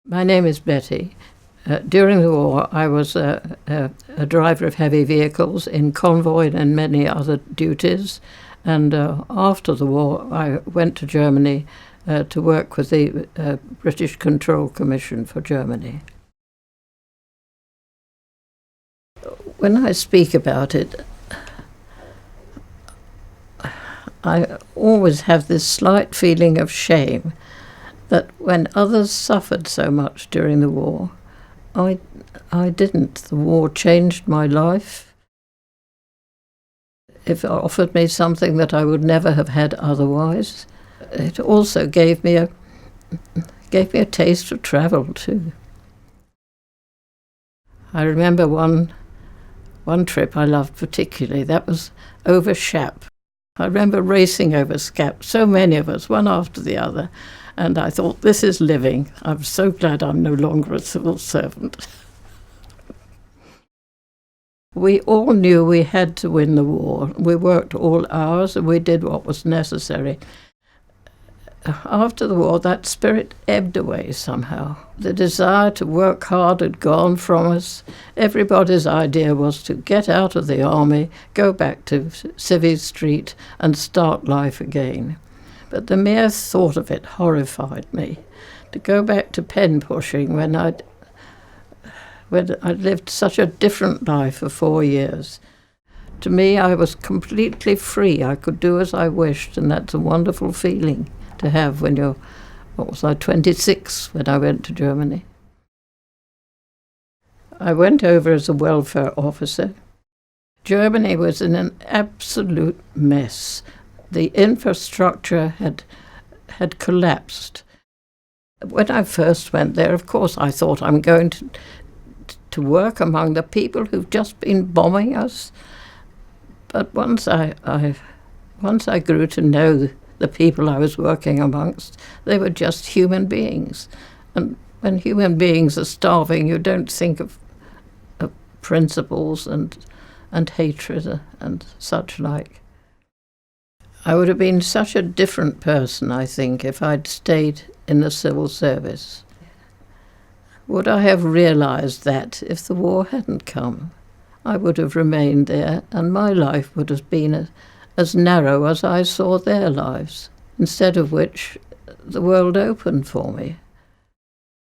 My name is Betty. During the war, I was a driver of heavy vehicles in convoy and many other duties. And after the war, I went to Germany to work with the British Control Commission for Germany. When I speak about it, I always have this slight feeling of shame that when others suffered so much during the war, I didn't. The war changed my life. It offered me something that I would never have had otherwise. It also gave me a taste of travel too. I remember one trip I loved particularly. That was over Shap. I remember racing over Shap, so many of us, one after the other, and I thought, this is living. I'm so glad I'm no longer a civil servant. We all knew we had to win the war. We worked all hours and we did what was necessary. After the war, that spirit ebbed away somehow. The desire to work hard had gone from us. Everybody's idea was to get out of the army, go back to Civvy Street and start life again. But the mere thought of it horrified me. To go back to pen pushing when I'd lived such a different life for 4 years. To me, I was completely free. I could do as I wished, and that's a wonderful feeling to have when you're, 26 when I went to Germany. I went over as a welfare officer. Germany was in an absolute mess. The infrastructure had collapsed. When I first went there, of course, I thought I'm going to work among the people who've just been bombing us. But once I grew to know the people I was working amongst, they were just human beings. And when human beings are starving, you don't think of principles and hatred and such like. I would have been such a different person, I think, if I'd stayed in the civil service. Would I have realised that if the war hadn't come, I would have remained there and my life would have been as narrow as I saw their lives, instead of which the world opened for me.